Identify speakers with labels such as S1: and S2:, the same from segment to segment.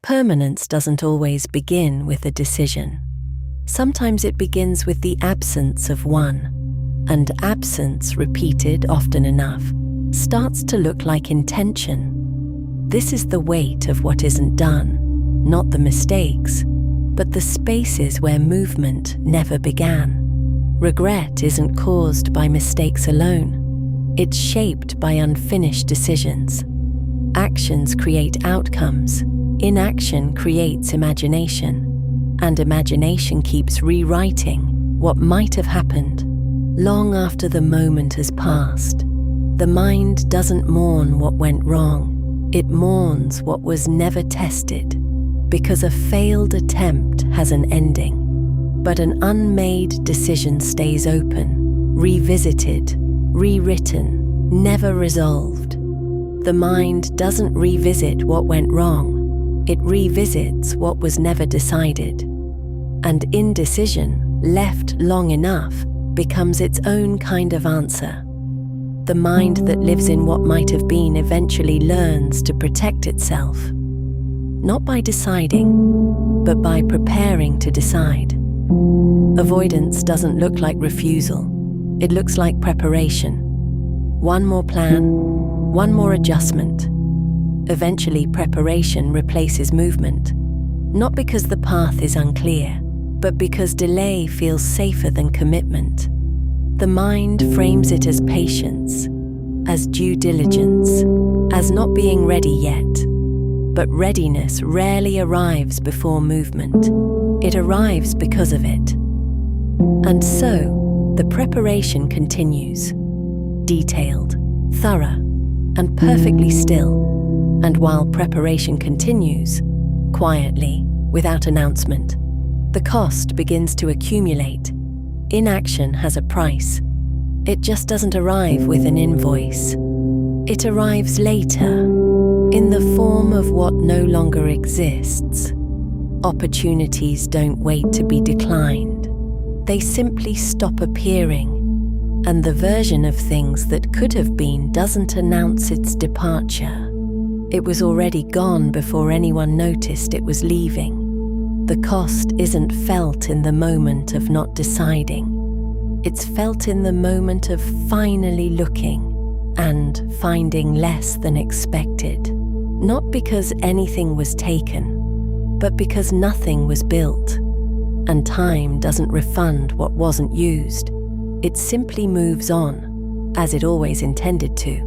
S1: Permanence doesn't always begin with a decision. Sometimes it begins with the absence of one, and absence, repeated often enough, starts to look like intention. This is the weight of what isn't done, not the mistakes, but the spaces where movement never began. Regret isn't caused by mistakes alone. It's shaped by unfinished decisions. Actions create outcomes. Inaction creates imagination. And imagination keeps rewriting what might have happened long after the moment has passed. The mind doesn't mourn what went wrong. It mourns what was never tested, because a failed attempt has an ending, but an unmade decision stays open, revisited, rewritten, never resolved. The mind doesn't revisit what went wrong. It revisits what was never decided. And indecision, left long enough, becomes its own kind of answer. The mind that lives in what might have been eventually learns to protect itself, not by deciding, but by preparing to decide. Avoidance doesn't look like refusal. It looks like preparation. One more plan, one more adjustment. Eventually, preparation replaces movement, not because the path is unclear, but because delay feels safer than commitment. The mind frames it as patience, as due diligence, as not being ready yet. But readiness rarely arrives before movement. It arrives because of it. And so, the preparation continues, detailed, thorough, and perfectly still. And while preparation continues, quietly, without announcement, the cost begins to accumulate. Inaction has a price. It just doesn't arrive with an invoice. It arrives later, in the form of what no longer exists. Opportunities don't wait to be declined. They simply stop appearing, and the version of things that could have been doesn't announce its departure. It was already gone before anyone noticed it was leaving. The cost isn't felt in the moment of not deciding. It's felt in the moment of finally looking and finding less than expected. Not because anything was taken, but because nothing was built. And time doesn't refund what wasn't used. It simply moves on, as it always intended to.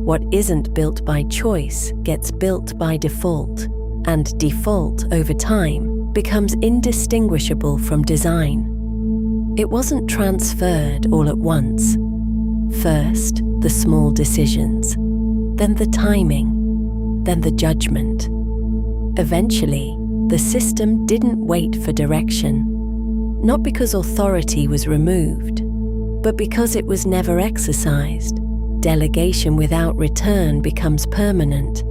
S1: What isn't built by choice gets built by default, and default over time becomes indistinguishable from design. It wasn't transferred all at once. First, the small decisions, then the timing, then the judgment. Eventually, the system didn't wait for direction, not because authority was removed, but because it was never exercised. Delegation without return becomes permanent,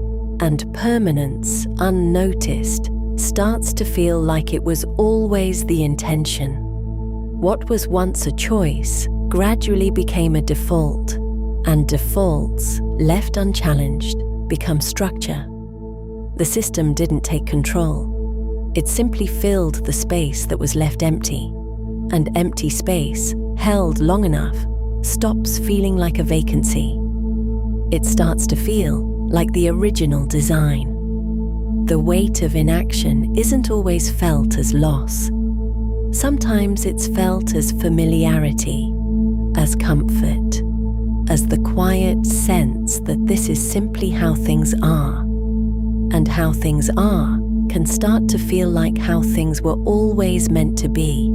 S1: and permanence, unnoticed, starts to feel like it was always the intention. What was once a choice gradually became a default, and defaults, left unchallenged, become structure. The system didn't take control. It simply filled the space that was left empty, and empty space, held long enough, stops feeling like a vacancy. It starts to feel like the original design. The weight of inaction isn't always felt as loss. Sometimes it's felt as familiarity, as comfort, as the quiet sense that this is simply how things are. And how things are can start to feel like how things were always meant to be.